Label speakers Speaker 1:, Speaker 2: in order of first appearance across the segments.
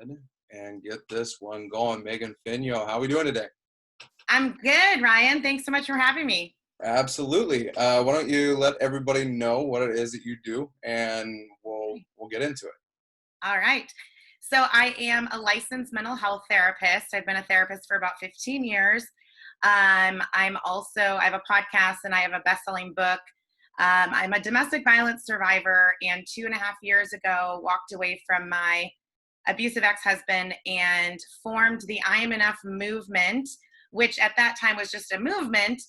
Speaker 1: ahead and get this one going. Megan Fenyoe, how are we doing today?
Speaker 2: I'm good, Ryan. Thanks so much for having me.
Speaker 1: Absolutely. Why don't you let everybody know what it is that you do, and we'll get into it.
Speaker 2: All right. So I am a licensed mental health therapist. I've been a therapist for about 15 years. I have a podcast and I have a best-selling book. I'm a domestic violence survivor, and 2.5 years ago walked away from my abusive ex-husband and formed the I Am Enough movement, which at that time was just a movement.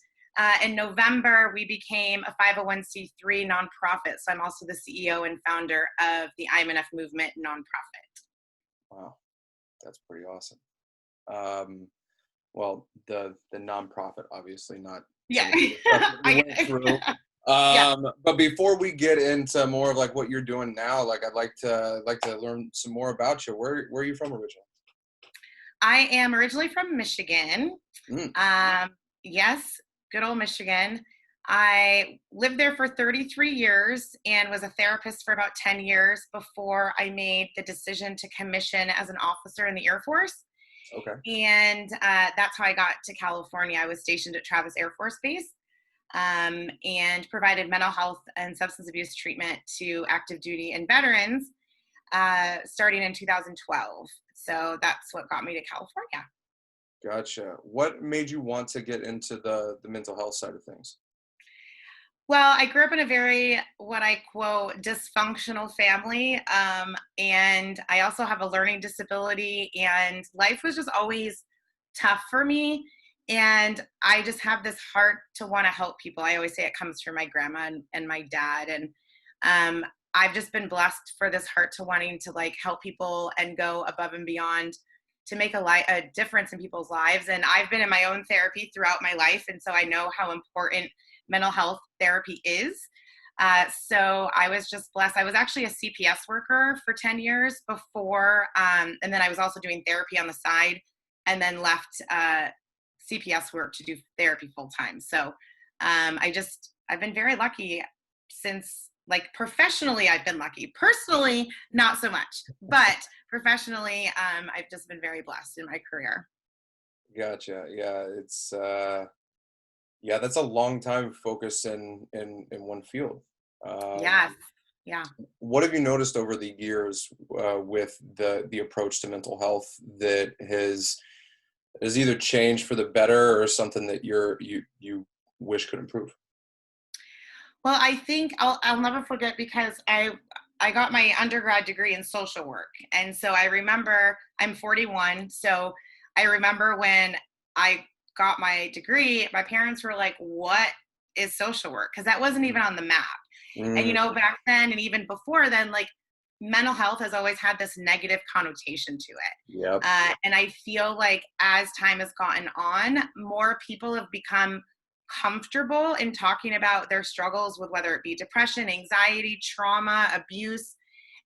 Speaker 2: In November, we became a 501c3 nonprofit. So I'm also the CEO and founder of the I Am Enough movement nonprofit.
Speaker 1: Wow, that's pretty awesome. Well, the nonprofit, obviously not.
Speaker 2: Yeah.
Speaker 1: We went through.
Speaker 2: Yeah.
Speaker 1: But before we get into more of like what you're doing now, like I'd like to learn some more about you. Where are you from originally?
Speaker 2: I am originally from Michigan.
Speaker 1: Mm.
Speaker 2: Yes, good old Michigan. I lived there for 33 years and was a therapist for about 10 years before I made the decision to commission as an officer in the Air Force.
Speaker 1: Okay.
Speaker 2: And that's how I got to California. I was stationed at Travis Air Force Base, and provided mental health and substance abuse treatment to active duty and veterans starting in 2012. So that's what got me to California.
Speaker 1: Gotcha. What made you want to get into the mental health side of things?
Speaker 2: Well, I grew up in a very, what I quote, dysfunctional family. And I also have a learning disability, and life was just always tough for me. And I just have this heart to want to help people. I always say it comes from my grandma and my dad. And I've just been blessed for this heart to wanting to like help people and go above and beyond to make a difference in people's lives. And I've been in my own therapy throughout my life. And so I know how important mental health therapy is. So I was just blessed. I was actually a CPS worker for 10 years before, and then I was also doing therapy on the side, and then left CPS work to do therapy full time. So I've been very lucky since, like, professionally, I've been lucky. Personally, not so much, but professionally, I've just been very blessed in my career.
Speaker 1: Gotcha. Yeah, it's yeah, that's a long time focus in one field.
Speaker 2: Yes. Yeah.
Speaker 1: What have you noticed over the years with the approach to mental health that has either changed for the better or something that you wish could improve?
Speaker 2: Well, I think I'll never forget, because I got my undergrad degree in social work. And so I remember, I'm 41, so I remember when I got my degree, my parents were like, "What is social work?" Because that wasn't even on the map. And
Speaker 1: Mm,
Speaker 2: back then and even before then, like, mental health has always had this negative connotation to it.
Speaker 1: yep.
Speaker 2: And I feel like as time has gotten on, more people have become comfortable in talking about their struggles with whether it be depression, anxiety, trauma, abuse.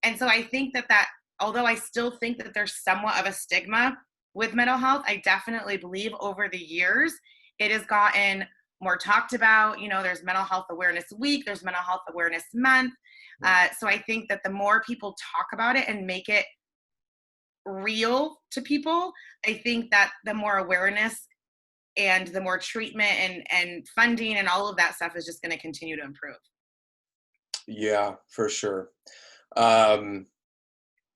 Speaker 2: And so I think that although I still think that there's somewhat of a stigma with mental health, I definitely believe over the years it has gotten more talked about. There's Mental Health Awareness Week, there's Mental Health Awareness Month. So I think that the more people talk about it and make it real to people, I think that the more awareness and the more treatment and funding and all of that stuff is just going to continue to improve.
Speaker 1: Yeah, for sure. Um,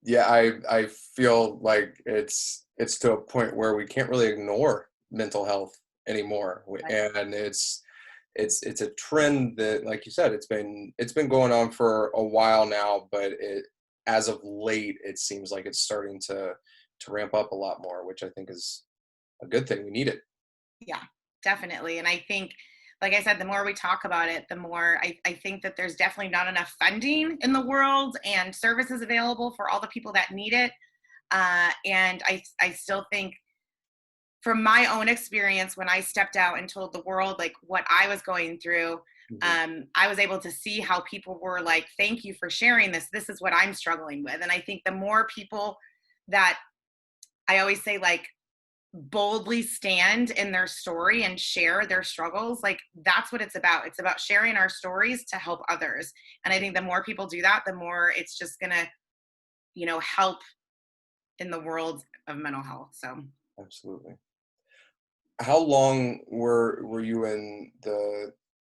Speaker 1: yeah, I feel like it's to a point where we can't really ignore mental health anymore,
Speaker 2: Right.
Speaker 1: and it's a trend that, like you said, it's been going on for a while now, but as of late, it seems like it's starting to ramp up a lot more, which I think is a good thing. We need it.
Speaker 2: Yeah, definitely. And I think, like I said, the more we talk about it, the more I think that there's definitely not enough funding in the world and services available for all the people that need it. And I still think, from my own experience, when I stepped out and told the world like what I was going through,
Speaker 1: Mhm.
Speaker 2: I was able to see how people were like, "Thank you for sharing this. This is what I'm struggling with." And I think the more people that, I always say, like, boldly stand in their story and share their struggles, like, that's what it's about. It's about sharing our stories to help others. And I think the more people do that, the more it's just gonna help in the world of mental health. So
Speaker 1: Absolutely. How long were you in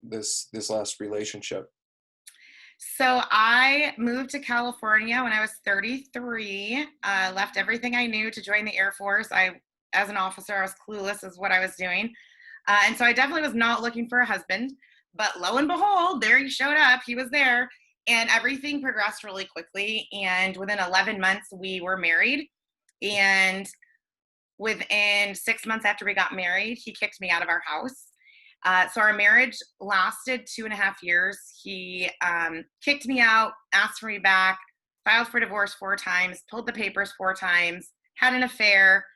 Speaker 1: this last relationship?
Speaker 2: So I moved to California when I was 33. Left everything I knew to join the Air Force. As an officer, I was clueless as what I was doing, and so I definitely was not looking for a husband. But lo and behold, there he showed up. He was there, and everything progressed really quickly. And within 11 months, we were married. And within 6 months after we got married, he kicked me out of our house. So our marriage lasted 2.5 years. He kicked me out, asked for me back, filed for divorce 4 times, pulled the papers 4 times, had an affair.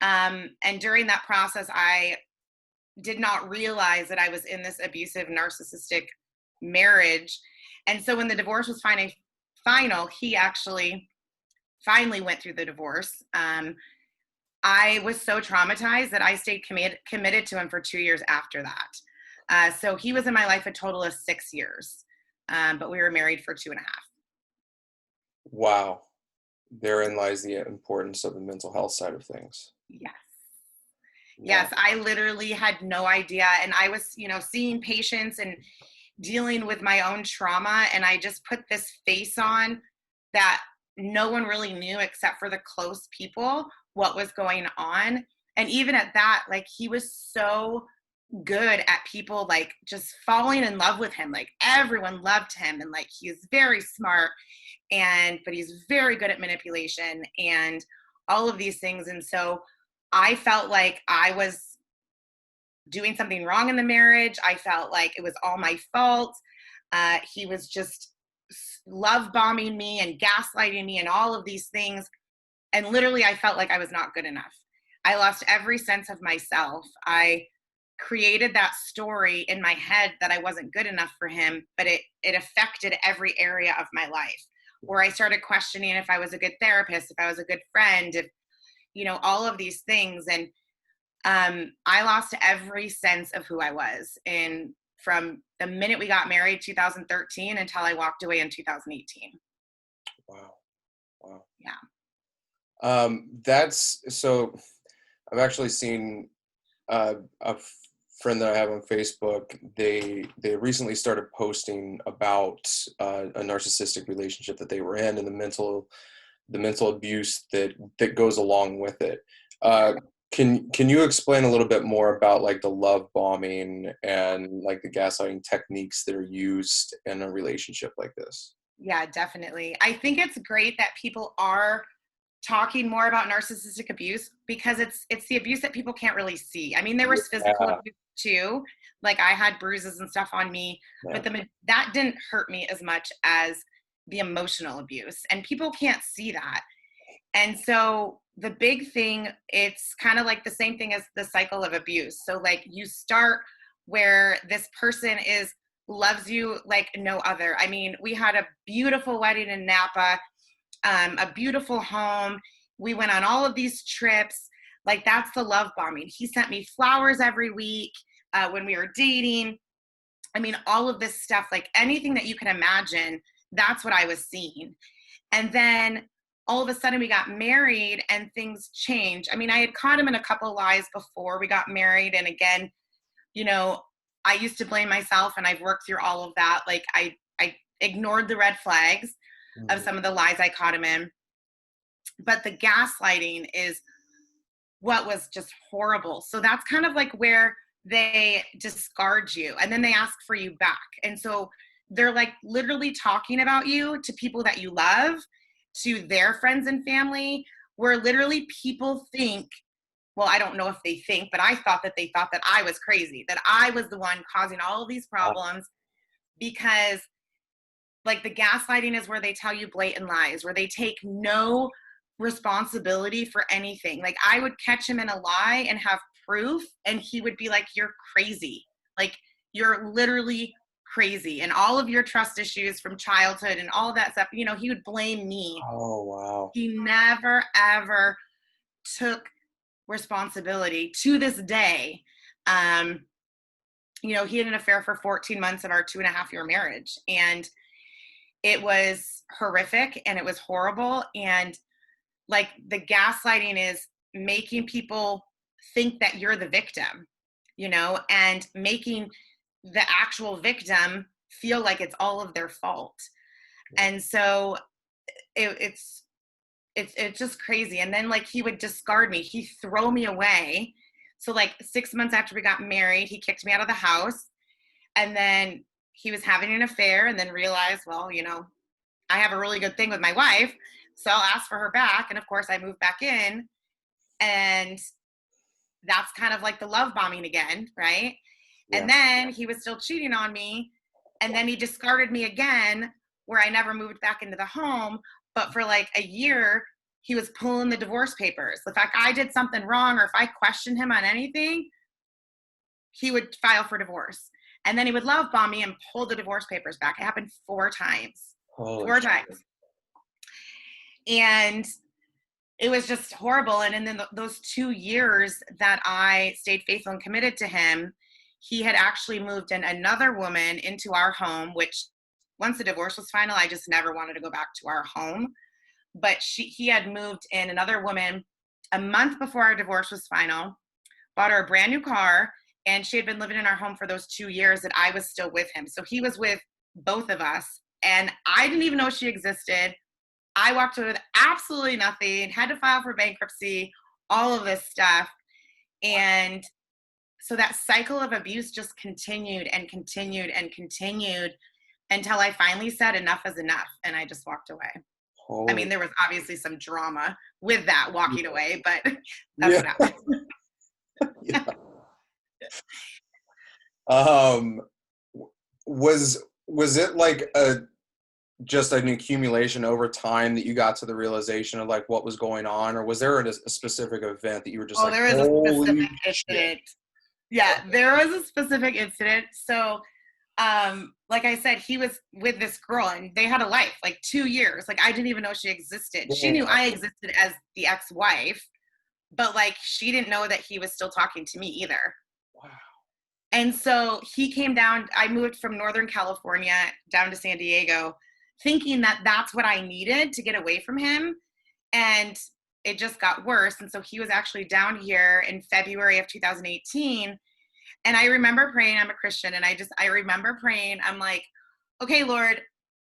Speaker 2: And during that process, I did not realize that I was in this abusive, narcissistic marriage. And so when the divorce was final, he actually finally went through the divorce. I was so traumatized that I stayed committed to him for 2 years after that. So he was in my life a total of 6 years, but we were married for 2.5.
Speaker 1: Wow. Therein lies the importance of the mental health side of things.
Speaker 2: Yes.
Speaker 1: Wow.
Speaker 2: Yes, I literally had no idea. And I was, seeing patients and dealing with my own trauma. And I just put this face on that no one really knew except for the close people what was going on. And even at that, like, he was so good at people like just falling in love with him. Like, everyone loved him, and like, he's very smart, but he's very good at manipulation and all of these things. And so I felt like I was doing something wrong in the marriage. I felt like it was all my fault. He was just love bombing me and gaslighting me and all of these things. And literally, I felt like I was not good enough. I lost every sense of myself. I created that story in my head that I wasn't good enough for him, but it affected every area of my life, where I started questioning if I was a good therapist, if I was a good friend, if, all of these things. And I lost every sense of who I was. And from the minute we got married, 2013, until I walked away in 2018.
Speaker 1: Wow. Wow.
Speaker 2: Yeah.
Speaker 1: That's so. I've actually seen a friend that I have on Facebook. They recently started posting about a narcissistic relationship that they were in, and the mental abuse that goes along with it. Uh, can you explain a little bit more about like the love bombing and like the gaslighting techniques that are used in a relationship like this?
Speaker 2: Yeah, definitely. I think it's great that people are talking more about narcissistic abuse, because it's the abuse that people can't really see. I mean, there was physical
Speaker 1: Yeah,
Speaker 2: abuse too. Like, I had bruises and stuff on me,
Speaker 1: yeah.
Speaker 2: but that didn't hurt me as much as the emotional abuse, and people can't see that. And so the big thing, it's kind of like the same thing as the cycle of abuse. So like, you start where this person loves you like no other. I mean, we had a beautiful wedding in Napa, a beautiful home. We went on all of these trips. Like, that's the love bombing. He sent me flowers every week when we were dating. I mean, all of this stuff, like anything that you can imagine, that's what I was seeing. And then all of a sudden we got married and things changed. I mean, I had caught him in a couple of lies before we got married. And again, you know, I used to blame myself, and I've worked through all of that. Like, I ignored the red flags of
Speaker 1: Mhm.
Speaker 2: some of the lies I caught him in. But the gaslighting is what was just horrible. So that's kind of like where they discard you and then they ask for you back. And so they're like literally talking about you to people that you love, to their friends and family, where literally people think, well, I don't know if they think, but I thought that they thought that I was crazy, that I was the one causing all of these
Speaker 1: Wow.
Speaker 2: problems, because like, the gaslighting is where they tell you blatant lies, where they take no responsibility for anything. Like, I would catch him in a lie and have proof, and he would be like, "You're crazy. Like, you're literally crazy." And all of your trust issues from childhood and all of that stuff, he would blame me.
Speaker 1: Oh, wow.
Speaker 2: He never, ever took responsibility to this day. Um, he had an affair for 14 months of our 2.5 year marriage. And it was horrific and it was horrible. And like the gaslighting is making people think that you're the victim, and making the actual victim feel like it's all of their fault. And so it's just crazy. And then like he would discard me, he'd throw me away. So like 6 months after we got married, he kicked me out of the house. And then he was having an affair and then realized, well, I have a really good thing with my wife, so I'll ask for her back. And of course I moved back in, and that's kind of like the love bombing again, right?
Speaker 1: Yeah.
Speaker 2: And then he was still cheating on me, and then he discarded me again, where I never moved back into the home. But for like a year, he was pulling the divorce papers. If I did something wrong, or if I questioned him on anything, he would file for divorce. And then he would love bomb me and pull the divorce papers back. It happened 4 times.
Speaker 1: Holy
Speaker 2: 4
Speaker 1: shit.
Speaker 2: times. And it was just horrible. And then those 2 years that I stayed faithful and committed to him, he had actually moved in another woman into our home, which once the divorce was final, I just never wanted to go back to our home. But he had moved in another woman a month before our divorce was final, bought her a brand new car, and she had been living in our home for those 2 years that I was still with him. So he was with both of us, and I didn't even know she existed. I walked away with absolutely nothing, had to file for bankruptcy, all of this stuff. And so that cycle of abuse just continued and continued and continued until I finally said enough is enough, and I just walked away. I mean, there was obviously some drama with that walking away, but that's what happened.
Speaker 1: Yeah. Was it like just an accumulation over time that you got to the realization of like what was going on, or was there a specific event that you were just like,
Speaker 2: there was a specific incident. Yeah,
Speaker 1: Okay.
Speaker 2: there was a specific incident. So, like I said, he was with this girl and they had a life, like 2 years. Like I didn't even know she existed. She knew I existed as the ex-wife, but like she didn't know that he was still talking to me either.
Speaker 1: Wow.
Speaker 2: And so he came down. I moved from Northern California down to San Diego, thinking that that's what I needed to get away from him. And it just got worse. And so he was actually down here in February of 2018. And I remember praying, I'm a Christian, and I remember praying, I'm like, okay, Lord,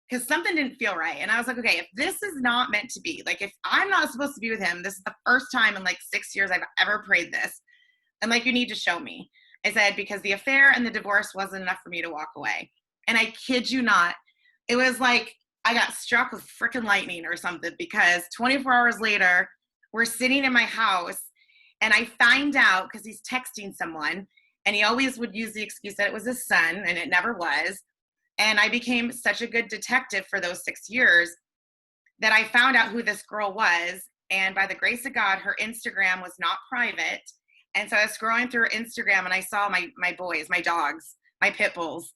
Speaker 2: because something didn't feel right. And I was like, okay, if this is not meant to be, like if I'm not supposed to be with him, this is the first time in like 6 years I've ever prayed this. And like, you need to show me. I said, because the affair and the divorce wasn't enough for me to walk away. And I kid you not, it was like I got struck with freaking lightning or something, because 24 hours later, we're sitting in my house and I find out, because he's texting someone, and he always would use the excuse that it was his son, and it never was. And I became such a good detective for those 6 years that I found out who this girl was. And by the grace of God, her Instagram was not private. And so I was scrolling through her Instagram and I saw my boys, my dogs, my pit bulls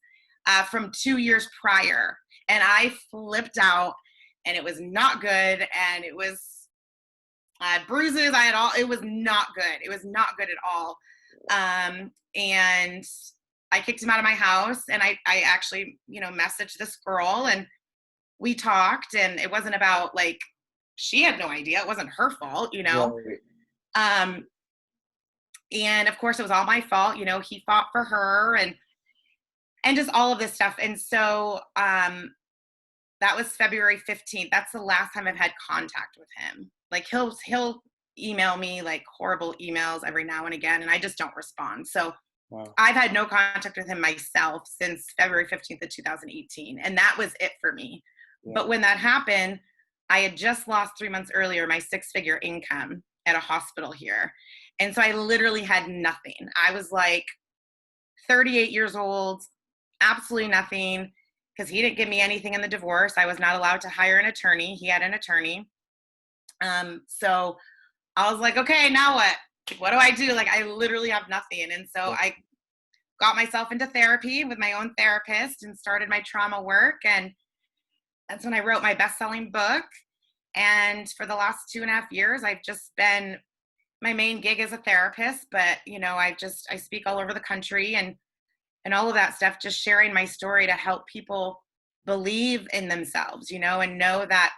Speaker 2: from 2 years prior. And I flipped out, and it was not good. And it was bruises. It was not good. It was not good at all. And I kicked him out of my house, and I actually, messaged this girl, and we talked, and it wasn't about like, she had no idea. It wasn't her fault,
Speaker 1: Right.
Speaker 2: And of course it was all my fault. He fought for her and just all of this stuff. And so, that was February 15th. That's the last time I've had contact with him. Like he'll email me like horrible emails every now and again, and I just don't respond. So
Speaker 1: Wow.
Speaker 2: I've had no contact with him myself since February 15th of 2018. And that was it for me.
Speaker 1: Yeah.
Speaker 2: But when that happened, I had just lost 3 months earlier my 6-figure income at a hospital here. And so I literally had nothing. I was like 38 years old, absolutely nothing, because he didn't give me anything in the divorce. I was not allowed to hire an attorney. He had an attorney. So I was like, okay, now what? What do I do? Like, I literally have nothing. And so I got myself into therapy with my own therapist and started my trauma work. And that's when I wrote my best-selling book. And for the last 2.5 years, I've just been, my main gig as a therapist, but I speak all over the country and all of that stuff, just sharing my story to help people believe in themselves, and know that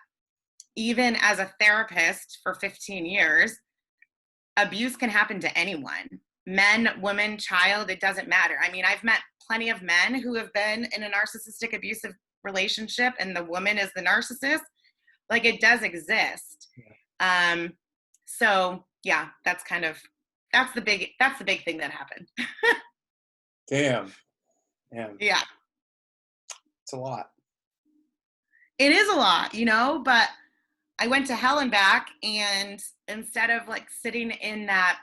Speaker 2: even as a therapist for 15 years, abuse can happen to anyone. Men, woman, child, it doesn't matter. I mean, I've met plenty of men who have been in a narcissistic abusive relationship and the woman is the narcissist. Like, it does exist. Um, so yeah, that's the big thing that happened.
Speaker 1: Damn.
Speaker 2: Yeah.
Speaker 1: It's a lot.
Speaker 2: It is a lot, but I went to hell and back, and instead of like sitting in that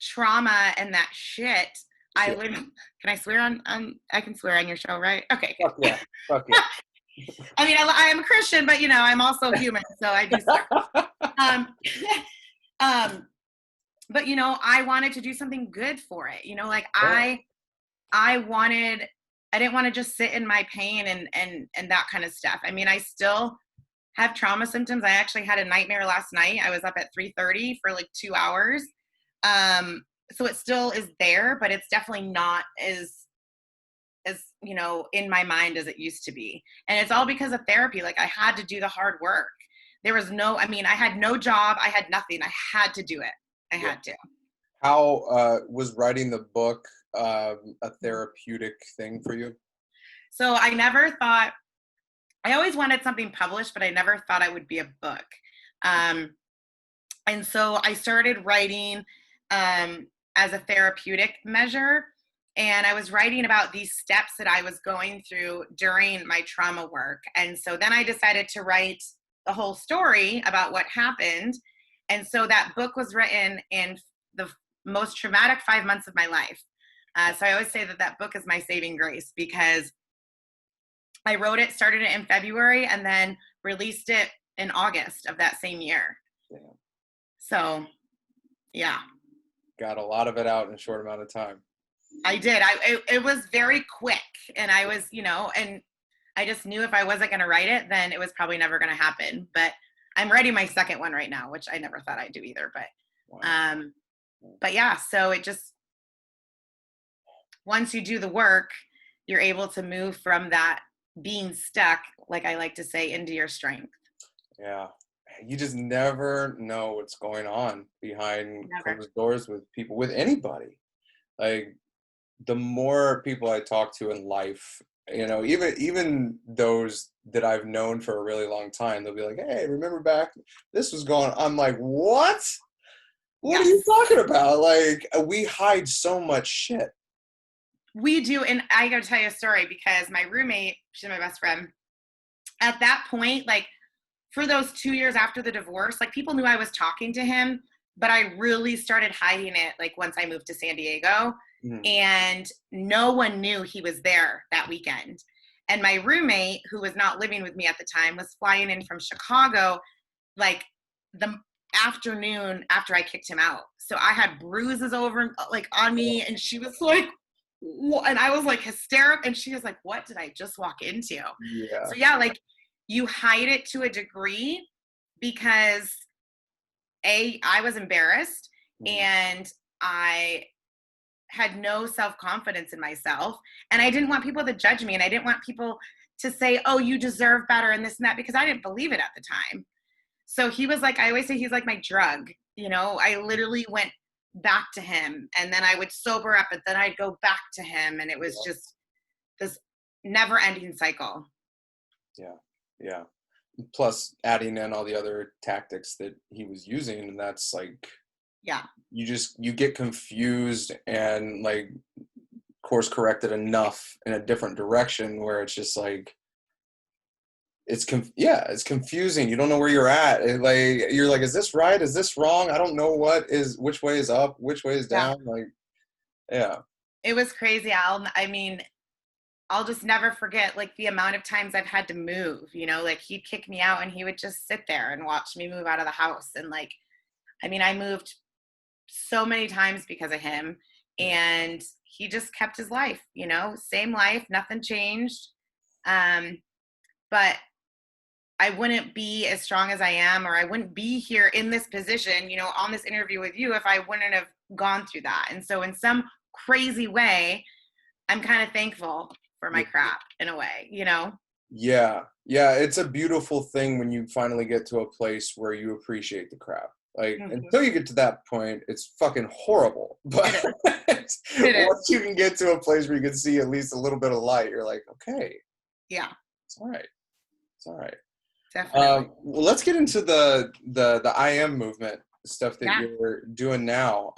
Speaker 2: trauma and that shit, I
Speaker 1: Yeah.
Speaker 2: learned. Can I swear on? I can swear on your show, right? Okay.
Speaker 1: Fuck yeah. Fuck yeah.
Speaker 2: I mean, I am a Christian, but I'm also human, so I do swear. Um, um, but I wanted to do something good for it. Like I didn't want to just sit in my pain and that kind of stuff. I mean, I still have trauma symptoms. I actually had a nightmare last night. I was up at 3:30 for like 2 hours. So it still is there, but it's definitely not as in my mind as it used to be. And it's all because of therapy. Like, I had to do the hard work. I had no job. I had nothing. I had to do it. I had to.
Speaker 1: How was writing the book a therapeutic thing for you?
Speaker 2: So I always wanted something published, but I never thought I would be a book. And so I started writing as a therapeutic measure. And I was writing about these steps that I was going through during my trauma work. And so then I decided to write the whole story about what happened. And so that book was written in the most traumatic 5 months of my life. So I always say that book is my saving grace, because I wrote it, started it in February, and then released it in August of that same year.
Speaker 1: Yeah.
Speaker 2: So, yeah.
Speaker 1: Got a lot of it out in a short amount of time.
Speaker 2: I did. It was very quick, and I was, and I just knew if I wasn't going to write it, then it was probably never going to happen. But I'm writing my second one right now, which I never thought I'd do either. But,
Speaker 1: Wow.
Speaker 2: but yeah, so it just, once you do the work, you're able to move from that being stuck, like I like to say, into your strength.
Speaker 1: Yeah. You just never know what's going on behind closed doors with people, with anybody. Like, the more people I talk to in life, even those that I've known for a really long time, they'll be like, "Hey, remember back this was going on?" I'm like, "What? What are you talking about?" Like, we hide so much shit.
Speaker 2: We do. And I gotta tell you a story, because my roommate, she's my best friend, at that point, like, for those 2 years after the divorce, like, people knew I was talking to him, but I really started hiding it, like, once I moved to San Diego.
Speaker 1: Mm-hmm.
Speaker 2: And no one knew he was there that weekend. And my roommate, who was not living with me at the time, was flying in from Chicago, like, the afternoon after I kicked him out. So I had bruises over, like, on me, and she was like, what? And I was like hysterical, and she was like, what did I just walk into?
Speaker 1: Yeah.
Speaker 2: So yeah, like, you hide it to a degree, because I was embarrassed, and I had no self-confidence in myself, and I didn't want people to judge me, and I didn't want people to say, oh, you deserve better and this and that, because I didn't believe it at the time. So he was like, I always say he's like my drug. I literally went back to him, and then I would sober up, and then I'd go back to him, and it was just this never-ending cycle.
Speaker 1: Yeah. Plus adding in all the other tactics that he was using, and that's like, you get confused and, like, course corrected enough in a different direction where it's just like, it's confusing. You don't know where you're at. You're like, is this right? Is this wrong? I don't know which way is up, which way is down. Like, yeah.
Speaker 2: It was crazy. I'll just never forget, like, the amount of times I've had to move, like, he'd kick me out and he would just sit there and watch me move out of the house. And, like, I moved so many times because of him, and he just kept his life, same life, nothing changed. But I wouldn't be as strong as I am, or I wouldn't be here in this position, on this interview with you, if I wouldn't have gone through that. And so in some crazy way, I'm kind of thankful for my crap, in a way,
Speaker 1: Yeah. Yeah, it's a beautiful thing when you finally get to a place where you appreciate the crap. Like,
Speaker 2: Mhm.
Speaker 1: until you get to that point, it's fucking horrible.
Speaker 2: It
Speaker 1: But
Speaker 2: is. It is.
Speaker 1: once you can get to a place where you can see at least a little bit of light, you're like, okay,
Speaker 2: Yeah,
Speaker 1: it's all right. It's all right.
Speaker 2: definitely.
Speaker 1: Well, let's get into the I am movement stuff that
Speaker 2: Yeah.
Speaker 1: you're doing now.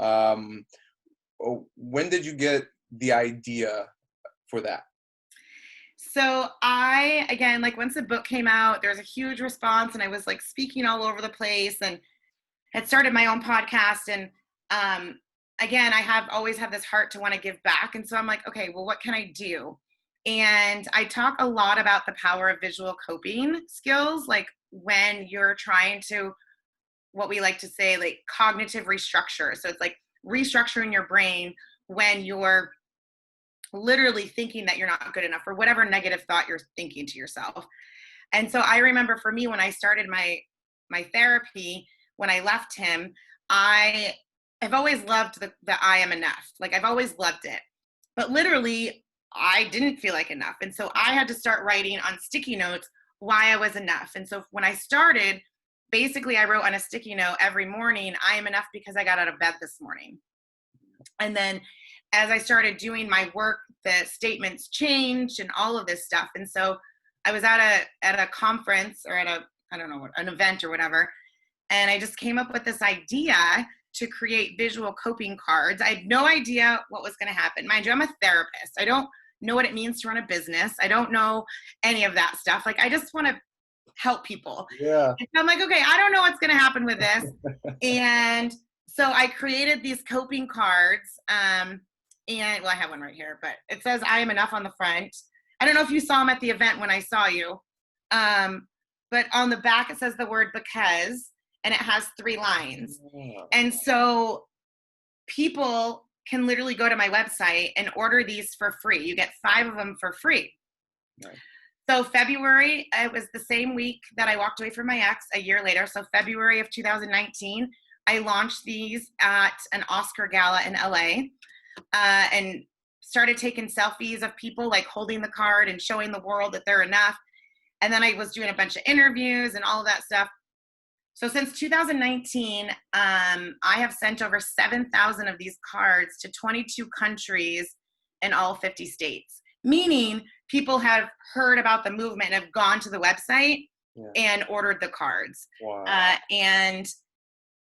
Speaker 1: When did you get the idea for that?
Speaker 2: So I, again, like once the book came out, there was a huge response, and I was like speaking all over the place, and had started my own podcast. And um, again, I have always had this heart to want to give back. And so I'm like, okay, well, what can I do? And I talk a lot about the power of visual coping skills, like when you're trying to, what we like to say, like cognitive restructure. So it's like restructuring your brain when you're literally thinking that you're not good enough, or whatever negative thought you're thinking to yourself. And so I remember for me, when I started my therapy, when I left him, I have always loved the I am enough. Like I've always loved it. But literally I didn't feel like enough. And so I had to start writing on sticky notes why I was enough. And so when I started, basically I wrote on a sticky note every morning, I am enough because I got out of bed this morning. And then as I started doing my work, the statements changed and all of this stuff. And so I was at a conference, or at a, I don't know, an event or whatever, and I just came up with this idea to create visual coping cards. I had no idea what was going to happen. Mind you, I'm a therapist. I don't know what it means to run a business. I don't know any of that stuff. Like I just want to help people.
Speaker 1: Yeah.
Speaker 2: And so I'm like, okay, I don't know what's going to happen with this. And so I created these coping cards. And well, I have one right here, but it says I am enough on the front. I don't know if you saw them at the event when I saw you. But on the back, it says the word because, and it has 3 lines.
Speaker 1: Oh,
Speaker 2: And so people can literally go to my website and order these for free. You get 5 of them for free.
Speaker 1: nice.
Speaker 2: So February, it was the same week that I walked away from my ex, a year later. So February of 2019, I launched these at an Oscar gala in LA, and started taking selfies of people like holding the card and showing the world that they're enough. And then I was doing a bunch of interviews and all of that stuff. So since 2019, I have sent over 7,000 of these cards to 22 countries in all 50 states, meaning people have heard about the movement and have gone to the website
Speaker 1: Yeah.
Speaker 2: and ordered the cards.
Speaker 1: Wow.
Speaker 2: And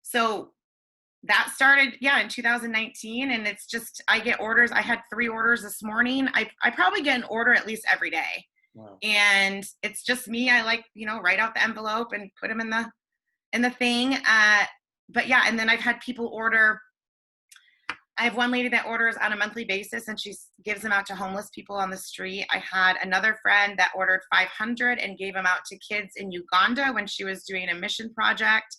Speaker 2: so that started, yeah, in 2019. And it's just, I get orders. I had 3 orders this morning. I probably get an order at least every day.
Speaker 1: Wow.
Speaker 2: And it's just me. I like, write out the envelope and put them in the thing. But yeah, and then I've had people order. I have one lady that orders on a monthly basis, and she gives them out to homeless people on the street. I had another friend that ordered 500 and gave them out to kids in Uganda when she was doing a mission project.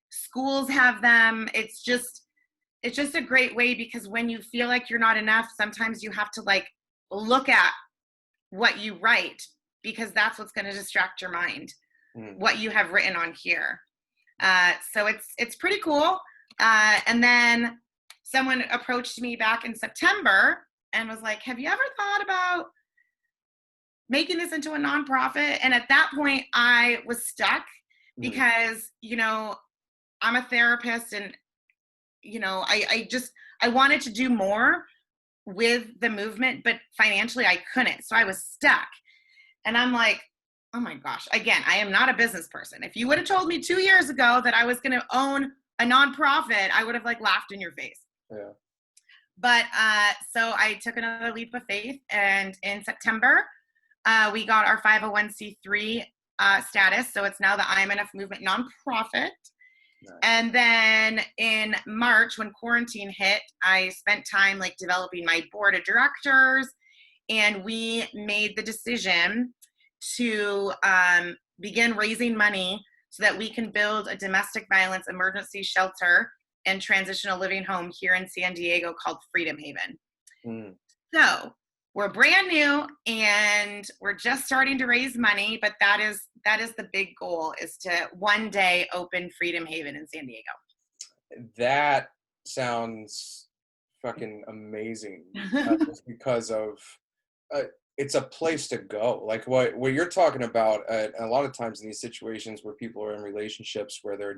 Speaker 2: Schools have them. It's just a great way, because when you feel like you're not enough, sometimes you have to like look at what you write, because that's what's going to distract your mind, what you have written on here. So it's pretty cool. And then someone approached me back in September and was like, have you ever thought about making this into a nonprofit? And at that point I was stuck, because, I'm a therapist, and, I wanted to do more with the movement, but financially I couldn't. So I was stuck. And I'm like, oh my gosh, again, I am not a business person. If you would have told me 2 years ago that I was going to own a nonprofit, I would have like laughed in your face.
Speaker 1: Yeah.
Speaker 2: But so I took another leap of faith, and in September, we got our 501c3 status. So it's now the I'm Enough Movement nonprofit. Nice. And then in March, when quarantine hit, I spent time like developing my board of directors, and we made the decision to begin raising money so that we can build a domestic violence emergency shelter and transitional living home here in San Diego called Freedom Haven. So we're brand new, and we're just starting to raise money, but that is the big goal, is to one day open Freedom Haven in San Diego.
Speaker 1: That sounds fucking amazing. Just because of it's a place to go. Like what you're talking about, a lot of times in these situations where people are in relationships where they're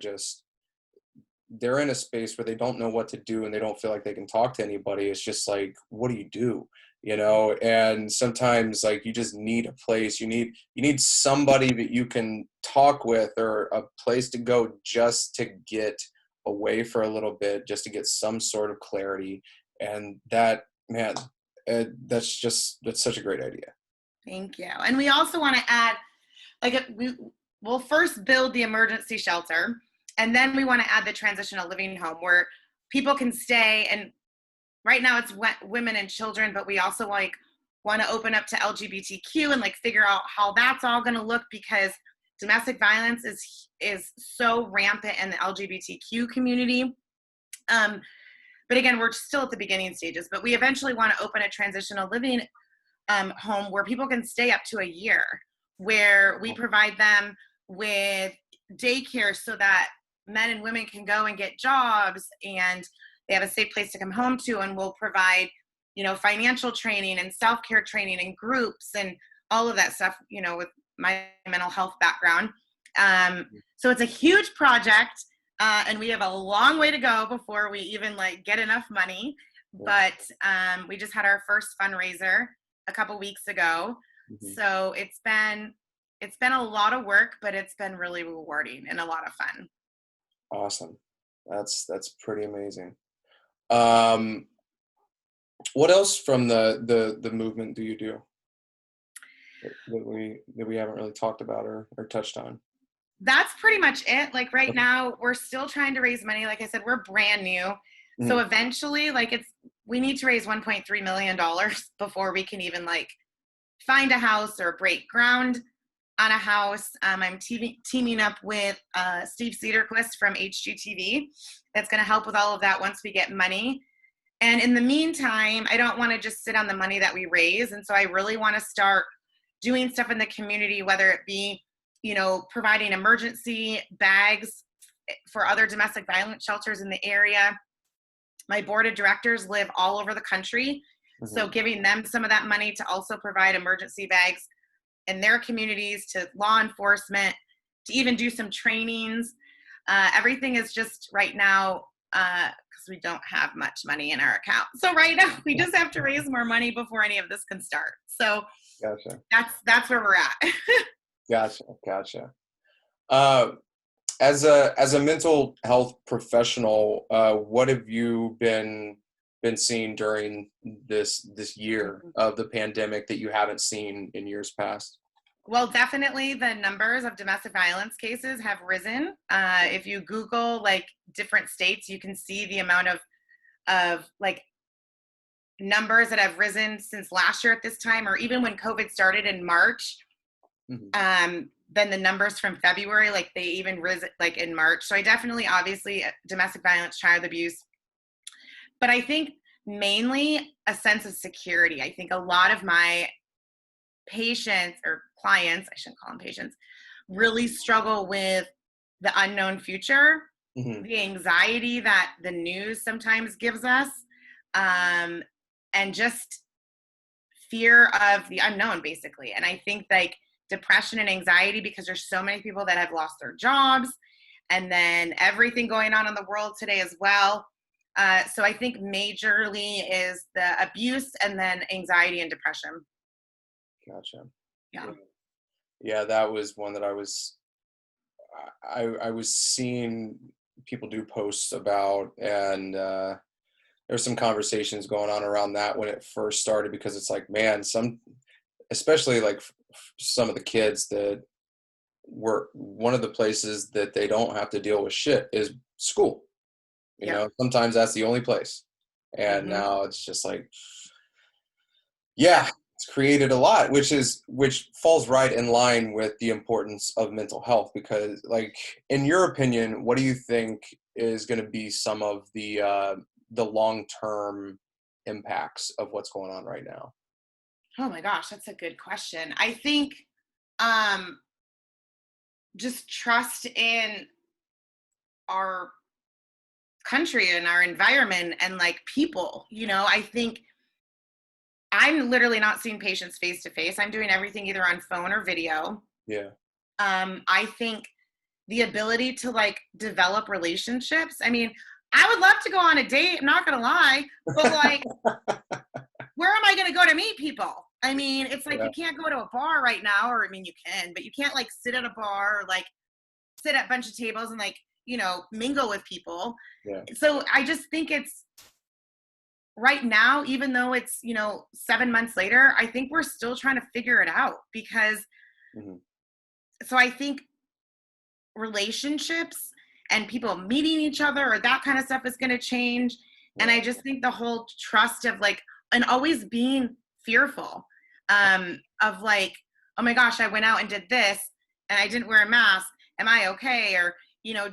Speaker 1: in a space where they don't know what to do and they don't feel like they can talk to anybody. It's just like, what do you do? You know, and sometimes like you just need a place. You need somebody that you can talk with, or a place to go just to get away for a little bit, just to get some sort of clarity. And that, man, that's such a great idea.
Speaker 2: Thank you. And we also want to add, like, we'll first build the emergency shelter, and then we want to add the transitional living home where people can stay. And right now it's women and children, but we also like want to open up to LGBTQ and like figure out how that's all going to look, because domestic violence is so rampant in the LGBTQ community. But again, we're still at the beginning stages, but we eventually want to open a transitional living home where people can stay up to a year, where we provide them with daycare so that men and women can go and get jobs, and they have a safe place to come home to, and we'll provide, financial training and self-care training and groups and all of that stuff, with my mental health background. So it's a huge project, and we have a long way to go before we even like get enough money. But we just had our first fundraiser a couple weeks ago.
Speaker 1: Mhm.
Speaker 2: So it's been a lot of work, but it's been really rewarding and a lot of fun.
Speaker 1: Awesome. That's pretty amazing. Um, what else from the movement do you do that we haven't really talked about or touched on?
Speaker 2: That's pretty much it. Like right
Speaker 1: Okay.
Speaker 2: now, we're still trying to raise money. Like I said, we're brand new. So
Speaker 1: Mhm.
Speaker 2: eventually, like we need to raise $1.3 million before we can even like find a house or break ground on a house. I'm teaming up with Steve Cederquist from HGTV. That's going to help with all of that once we get money. And in the meantime, I don't want to just sit on the money that we raise. And so I really want to start doing stuff in the community, whether it be, providing emergency bags for other domestic violence shelters in the area. My board of directors live all over the country. So
Speaker 1: Mhm.
Speaker 2: giving them some of that money to also provide emergency bags in their communities, to law enforcement, to even do some trainings. Everything is just right now, because we don't have much money in our account. So right now we just have to raise more money before any of this can start. So
Speaker 1: Gotcha.
Speaker 2: that's where we're at.
Speaker 1: Gotcha. Uh, as a mental health professional, what have you been seeing during this year of the pandemic that you haven't seen in years past?
Speaker 2: Well, definitely the numbers of domestic violence cases have risen. If you Google like different states, you can see the amount of like numbers that have risen since last year at this time, or even when COVID started in March.
Speaker 1: Mhm.
Speaker 2: Then the numbers from February, like they even risen like in March. So I definitely, obviously, domestic violence, child abuse, but I think mainly a sense of security. I think a lot of my patients or clients, I shouldn't call them patients, really struggle with the unknown future,
Speaker 1: Mhm.
Speaker 2: the anxiety that the news sometimes gives us, um, and just fear of the unknown, basically. And I think like depression and anxiety, because there's so many people that have lost their jobs, and then everything going on in the world today as well. So I think majorly is the abuse, and then anxiety and depression.
Speaker 1: Gotcha.
Speaker 2: Yeah.
Speaker 1: Yeah. Yeah, that was one that I was seeing people do posts about, and there's some conversations going on around that when it first started, because it's like, man, especially like some of the kids that were one of the places that they don't have to deal with shit is school.
Speaker 2: Yep.
Speaker 1: Sometimes that's the only place. And
Speaker 2: Hmm.
Speaker 1: now it's just like, yeah, it's created a lot, which falls right in line with the importance of mental health. Because, like, in your opinion, what do you think is going to be some of the long term impacts of what's going on right now?
Speaker 2: Oh my gosh, that's a good question. I think um, just trust in our country and our environment and like people. I think I'm literally not seeing patients face to face. I'm doing everything either on phone or video.
Speaker 1: Yeah.
Speaker 2: I think the ability to like develop relationships. I mean, I would love to go on a date, I'm not gonna lie, but like, where am I gonna go to meet people? I mean, it's like
Speaker 1: Yeah.
Speaker 2: you can't go to a bar right now, or I mean, you can, but you can't like sit at a bar or like sit at a bunch of tables and like, mingle with people.
Speaker 1: Yeah.
Speaker 2: So I just think it's right now, even though it's, 7 months later, I think we're still trying to figure it out because
Speaker 1: Mhm.
Speaker 2: so I think relationships and people meeting each other or that kind of stuff is going to change. And
Speaker 1: Yeah.
Speaker 2: I just think the whole trust of like, and always being fearful of like, oh my gosh, I went out and did this and I didn't wear a mask. Am I okay? Or,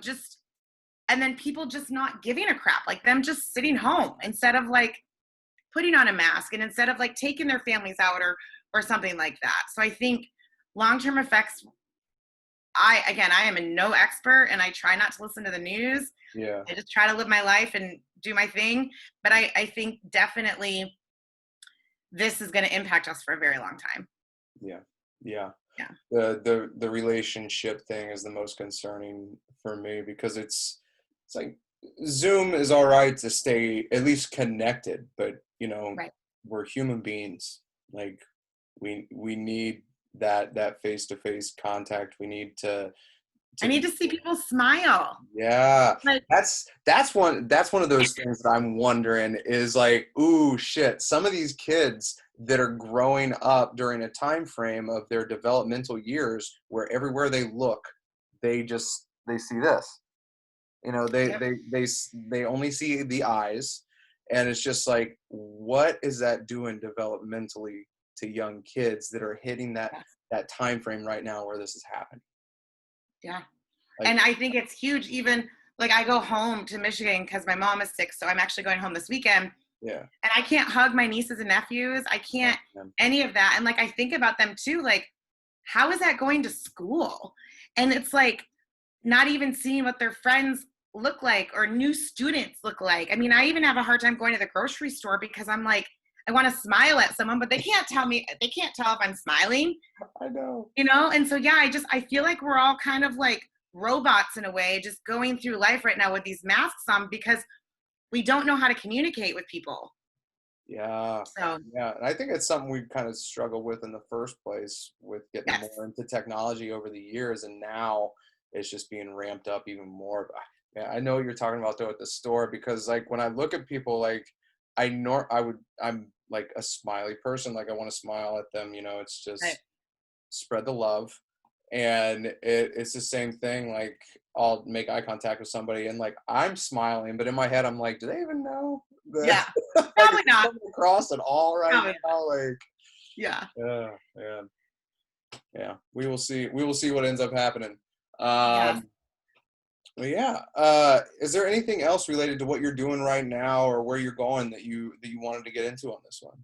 Speaker 2: just, and then people just not giving a crap, like them just sitting home instead of like putting on a mask and instead of like taking their families out or something like that. So I think long-term effects, I am a no expert and I try not to listen to the news.
Speaker 1: Yeah.
Speaker 2: I just try to live my life and do my thing. But I think definitely this is going to impact us for a very long time.
Speaker 1: Yeah. Yeah.
Speaker 2: Yeah.
Speaker 1: The relationship thing is the most concerning for me because it's like Zoom is all right to stay at least connected, but
Speaker 2: Right.
Speaker 1: we're human beings. Like we need that face to face contact. We need
Speaker 2: I
Speaker 1: to
Speaker 2: need to see people smile.
Speaker 1: yeah.
Speaker 2: Like,
Speaker 1: That's one of those things that I'm wondering is like, ooh shit, some of these kids that are growing up during a time frame of their developmental years where everywhere they look, they see this.
Speaker 2: yep.
Speaker 1: They only see the eyes, and it's just like, what is that doing developmentally to young kids that are hitting
Speaker 2: Yes.
Speaker 1: that time frame right now where this is happening?
Speaker 2: Yeah.
Speaker 1: Like,
Speaker 2: And I think it's huge. Even like I go home to Michigan because my mom is sick. So I'm actually going home this weekend.
Speaker 1: yeah,
Speaker 2: And I can't hug my nieces and nephews. I
Speaker 1: oh,
Speaker 2: can't
Speaker 1: man.
Speaker 2: any of that. And like I think about them too, like, how is that going to school? And it's like not even seeing what their friends look like or new students look like. I mean, I even have a hard time going to the grocery store because I'm like, I want to smile at someone, but they can't tell if I'm smiling,
Speaker 1: I know.
Speaker 2: And so yeah, I feel like we're all kind of like robots in a way, just going through life right now with these masks on because we don't know how to communicate with people.
Speaker 1: Yeah.
Speaker 2: So
Speaker 1: Yeah. And I think it's something we've kind of struggled with in the first place with getting
Speaker 2: yes.
Speaker 1: more into technology over the years. And now it's just being ramped up even more. Yeah, I know what you're talking about though at the store because like when I look at people, like I'm like a smiley person. Like I want to smile at them, it's
Speaker 2: Right.
Speaker 1: just spread the love. And it's the same thing. Like I'll make eye contact with somebody and like I'm smiling, but in my head I'm like, do they even know that
Speaker 2: Yeah.
Speaker 1: like is
Speaker 2: Probably
Speaker 1: this
Speaker 2: not.
Speaker 1: coming across at all right
Speaker 2: Probably not.
Speaker 1: now? Like,
Speaker 2: Yeah.
Speaker 1: yeah, yeah, yeah. We will see. We will see what ends up happening.
Speaker 2: Yes.
Speaker 1: Um, but yeah. Is there anything else related to what you're doing right now or where you're going that you wanted to get into on this one?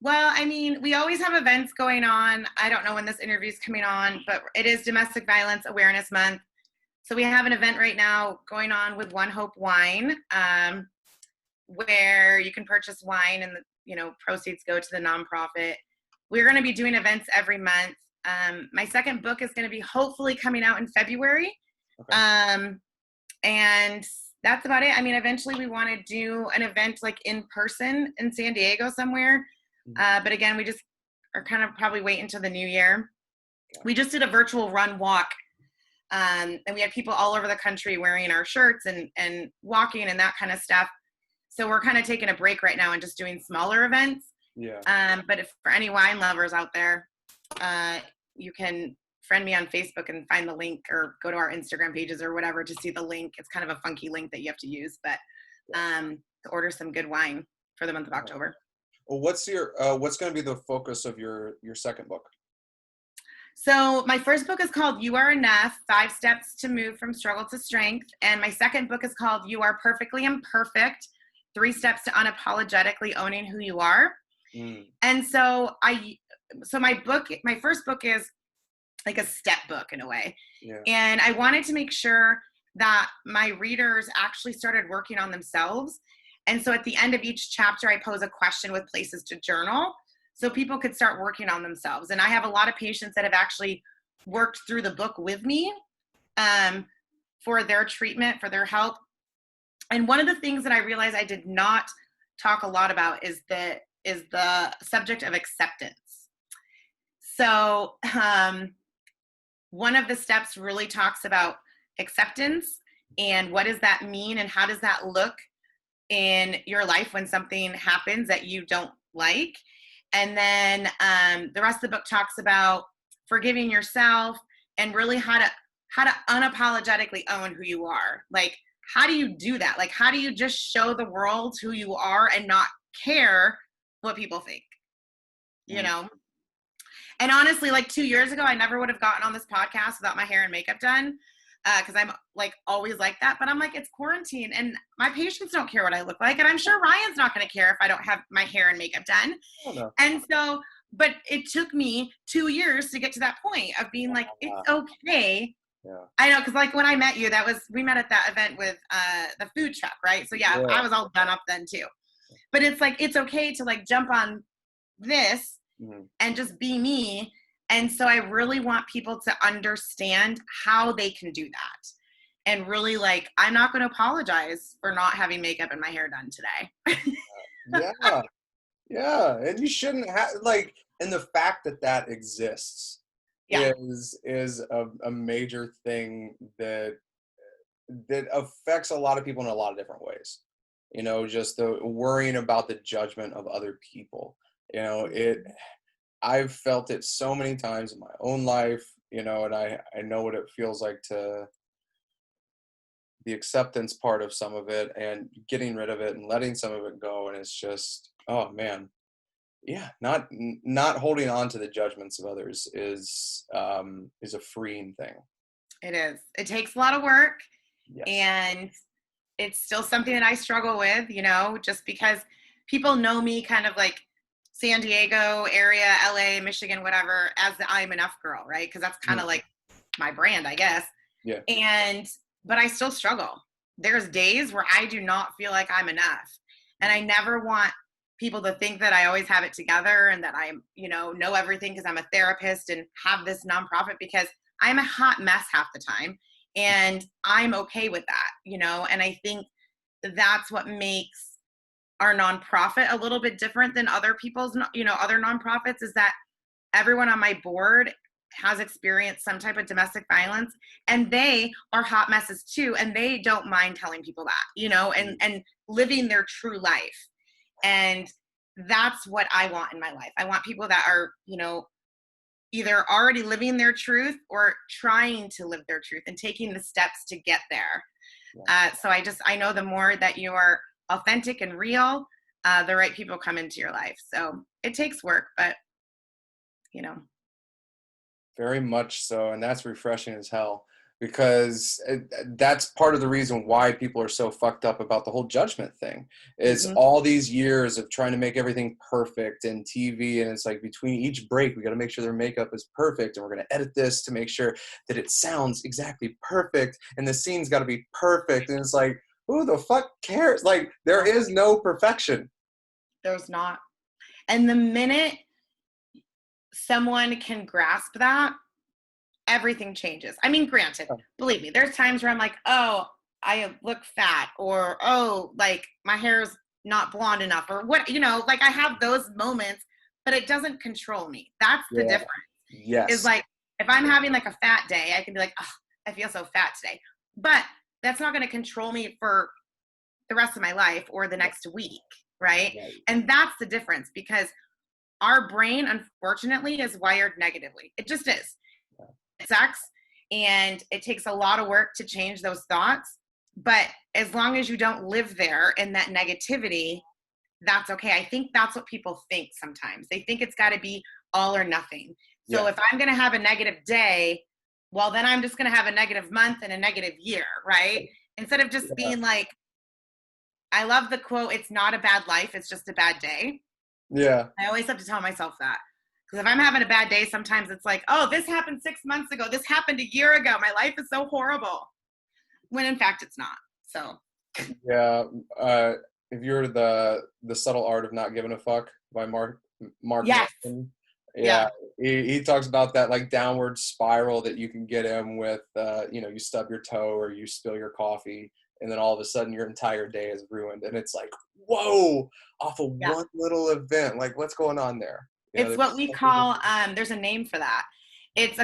Speaker 2: Well, I mean, we always have events going on. I don't know when this interview is coming on, but it is Domestic Violence Awareness Month. So we have an event right now going on with One Hope Wine, where you can purchase wine and the proceeds go to the nonprofit. We're going to be doing events every month. My second book is going to be hopefully coming out in February,
Speaker 1: Okay.
Speaker 2: and that's about it. I mean, eventually we want to do an event like in person in San Diego somewhere,
Speaker 1: Mhm.
Speaker 2: but again, we just are kind of probably wait until the new year.
Speaker 1: Yeah.
Speaker 2: We just did a virtual run walk, and we had people all over the country wearing our shirts and walking and that kind of stuff. So we're kind of taking a break right now and just doing smaller events.
Speaker 1: Yeah.
Speaker 2: But if for any wine lovers out there, you can friend me on Facebook and find the link or go to our Instagram pages or whatever to see the link. It's kind of a funky link that you have to use, but to order some good wine for the month of
Speaker 1: Yeah.
Speaker 2: October.
Speaker 1: Well, what's going to be the focus of your second book?
Speaker 2: So my first book is called You Are Enough, 5 Steps to Move from Struggle to Strength. And my second book is called You Are Perfectly Imperfect, 3 Steps to Unapologetically Owning Who You Are.
Speaker 1: Mm,
Speaker 2: And so my first book is like a step book in a way.
Speaker 1: yeah.
Speaker 2: And I wanted to make sure that my readers actually started working on themselves. And so at the end of each chapter, I pose a question with places to journal so people could start working on themselves. And I have a lot of patients that have actually worked through the book with me for their treatment, for their help. And one of the things that I realized I did not talk a lot about is the subject of acceptance. So one of the steps really talks about acceptance and what does that mean and how does that look in your life when something happens that you don't like. And then the rest of the book talks about forgiving yourself and really how to unapologetically own who you are. Like, how do you do that? Like, how do you just show the world who you are and not care what people think, you know? And honestly, like 2 years ago, I never would have gotten on this podcast without my hair and makeup done. Because I'm like always like that, but I'm like, it's quarantine and my patients don't care what I look like. And I'm sure Ryan's not going to care if I don't have my hair and makeup done.
Speaker 1: Oh, no.
Speaker 2: And so, but it took me 2 years to get to that point of being like, it's okay.
Speaker 1: Yeah.
Speaker 2: I know. Cause like when I met you, we met at that event with the food truck. Right. So yeah, I was all done up then too, but it's like, it's okay to like jump on this and just be me. And so I really want people to understand how they can do that. And really, like, I'm not going to apologize for not having makeup and my hair done today.
Speaker 1: Yeah. Yeah. And you shouldn't have, like, and the fact that that exists is a major thing that affects a lot of people in a lot of different ways. You know, just the worrying about the judgment of other people. You know, I've felt it so many times in my own life, you know, and I know what it feels like to the acceptance part of some of it and getting rid of it and letting some of it go. And it's just, oh man, yeah, not holding on to the judgments of others is a freeing thing.
Speaker 2: It is. It takes a lot of work.
Speaker 1: Yes.
Speaker 2: And it's still something that I struggle with, you know, just because people know me kind of like San Diego area, LA, Michigan, whatever, as the I'm enough girl, right? Because that's kind of like my brand, I guess.
Speaker 1: Yeah.
Speaker 2: But I still struggle. There's days where I do not feel like I'm enough. And I never want people to think that I always have it together and that I'm, you know everything because I'm a therapist and have this nonprofit, because I'm a hot mess half the time. And I'm okay with that, you know? And I think that's what makes our nonprofit a little bit different than other people's, other nonprofits, is that everyone on my board has experienced some type of domestic violence and they are hot messes too. And they don't mind telling people that, and living their true life. And that's what I want in my life. I want people that are, either already living their truth or trying to live their truth and taking the steps to get there. So I know the more that you are authentic and real, the right people come into your life. So it takes work, but
Speaker 1: very much so. And that's refreshing as hell, because that's part of the reason why people are so fucked up about the whole judgment thing. Is all these years of trying to make everything perfect in TV, and it's like between each break we got to make sure their makeup is perfect, and we're going to edit this to make sure that it sounds exactly perfect, and the scene's got to be perfect, and it's like, who the fuck cares? Like, there is no perfection.
Speaker 2: There's not. And the minute someone can grasp that, everything changes. I mean, granted, believe me, there's times where I'm like, oh, I look fat, or, oh, like my hair's not blonde enough, or what, like I have those moments, but it doesn't control me. That's the difference.
Speaker 1: Yes.
Speaker 2: Is like, if I'm having like a fat day, I can be like, oh, I feel so fat today. But that's not going to control me for the rest of my life or the next week, right? And that's the difference, because our brain, unfortunately, is wired negatively. It just is. It sucks, and it takes a lot of work to change those thoughts. But as long as you don't live there in that negativity, that's okay. I think that's what people think sometimes. They think it's got to be all or nothing. So if I'm going to have a negative day, well, then I'm just going to have a negative month and a negative year, right? Instead of just being like, I love the quote, it's not a bad life, it's just a bad day.
Speaker 1: Yeah.
Speaker 2: I always have to tell myself that. Because if I'm having a bad day, sometimes it's like, oh, this happened 6 months ago. This happened a year ago. My life is so horrible. When in fact, it's not. So.
Speaker 1: Yeah. if you're the Subtle Art of Not Giving a Fuck by Mark
Speaker 2: Yes.
Speaker 1: Manson. Yeah,
Speaker 2: Yeah.
Speaker 1: he talks about that like downward spiral that you can get in with, you stub your toe or you spill your coffee, and then all of a sudden your entire day is ruined, and it's like, whoa, off of
Speaker 2: Yeah.
Speaker 1: one little event, like what's going on there?
Speaker 2: It's what
Speaker 1: There's
Speaker 2: we
Speaker 1: something.
Speaker 2: call, there's a name for that. It's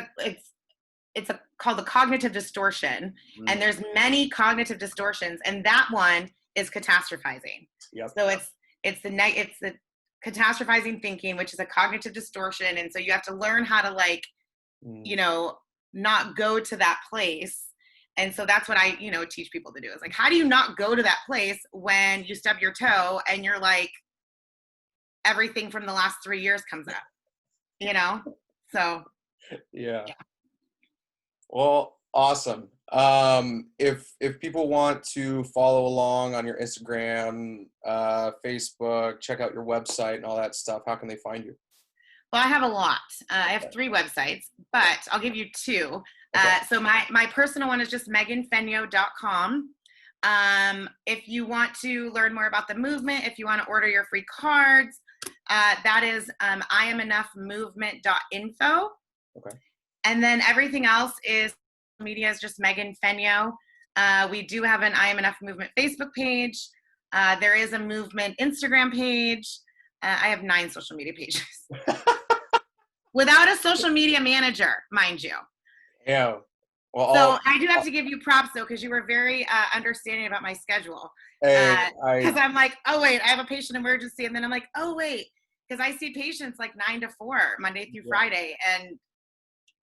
Speaker 2: called the cognitive distortion, and
Speaker 1: Mm,
Speaker 2: there's many cognitive distortions, and that one is catastrophizing.
Speaker 1: yep.
Speaker 2: So it's the catastrophizing thinking, which is a cognitive distortion, and so you have to learn how to, like,
Speaker 1: Mm,
Speaker 2: you know, not go to that place. And so that's what I, teach people to do, is like, how do you not go to that place when you stub your toe and you're like, everything from the last 3 years comes up, you know? So
Speaker 1: yeah.
Speaker 2: yeah.
Speaker 1: Well, awesome. If people want to follow along on your Instagram, Facebook, check out your website and all that stuff, how can they find you?
Speaker 2: Well, I have a lot. I have 3 websites, but I'll give you two.
Speaker 1: Okay.
Speaker 2: So my personal one is just meganfenyoe.com. If you want to learn more about the movement, if you want to order your free cards, that is IamEnoughMovement.info.
Speaker 1: Okay.
Speaker 2: And then everything else is media is just Megan Fenyoe. We do have an I Am Enough Movement Facebook page. There is a movement Instagram page. I have 9 social media pages without a social media manager, mind you.
Speaker 1: Yeah. Well,
Speaker 2: So I do have to give you props though, because you were very understanding about my schedule.
Speaker 1: hey,
Speaker 2: Because I'm like, oh wait, I have a patient emergency, and then I'm like, oh wait, because I see patients like 9 to 4 Monday through
Speaker 1: yeah,
Speaker 2: Friday, and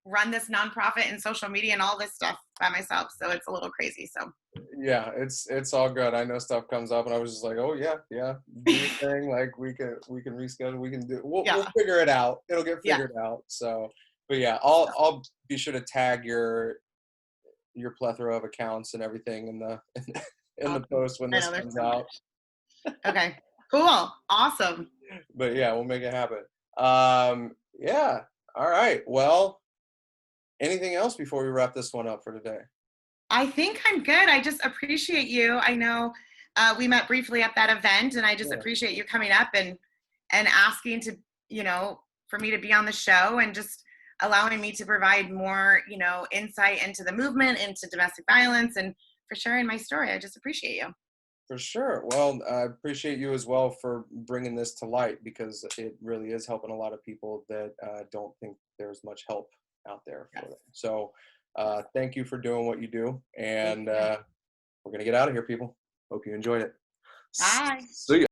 Speaker 2: run this nonprofit and social media and all this stuff by myself. So it's a little crazy. So
Speaker 1: yeah, it's all good. I know stuff comes up, and I was just like, oh yeah, yeah, do your thing. Like we can reschedule. We can do. We'll
Speaker 2: yeah,
Speaker 1: figure it out. It'll get
Speaker 2: yeah,
Speaker 1: figured out. So, but yeah, I'll be sure to tag your plethora of accounts and everything in the in the
Speaker 2: awesome.
Speaker 1: post when
Speaker 2: I
Speaker 1: this
Speaker 2: know there's
Speaker 1: comes
Speaker 2: so
Speaker 1: out.
Speaker 2: much. Okay, cool, awesome.
Speaker 1: But yeah, we'll make it happen. Yeah. All right. Well, anything else before we wrap this one up for today?
Speaker 2: I think I'm good. I just appreciate you. I know we met briefly at that event, and I just
Speaker 1: Yeah.
Speaker 2: appreciate you coming up and asking to, for me to be on the show, and just allowing me to provide more, insight into the movement, into domestic violence, and for sharing my story. I just appreciate you.
Speaker 1: For sure. Well, I appreciate you as well for bringing this to light because it really is helping a lot of people that don't think there's much help out there for
Speaker 2: Yes.
Speaker 1: them. So,
Speaker 2: Yes.
Speaker 1: thank you for doing what you do.
Speaker 2: Thank
Speaker 1: And
Speaker 2: you.
Speaker 1: we're going to get out of here, people. Hope you enjoyed it.
Speaker 2: Bye.
Speaker 1: See ya.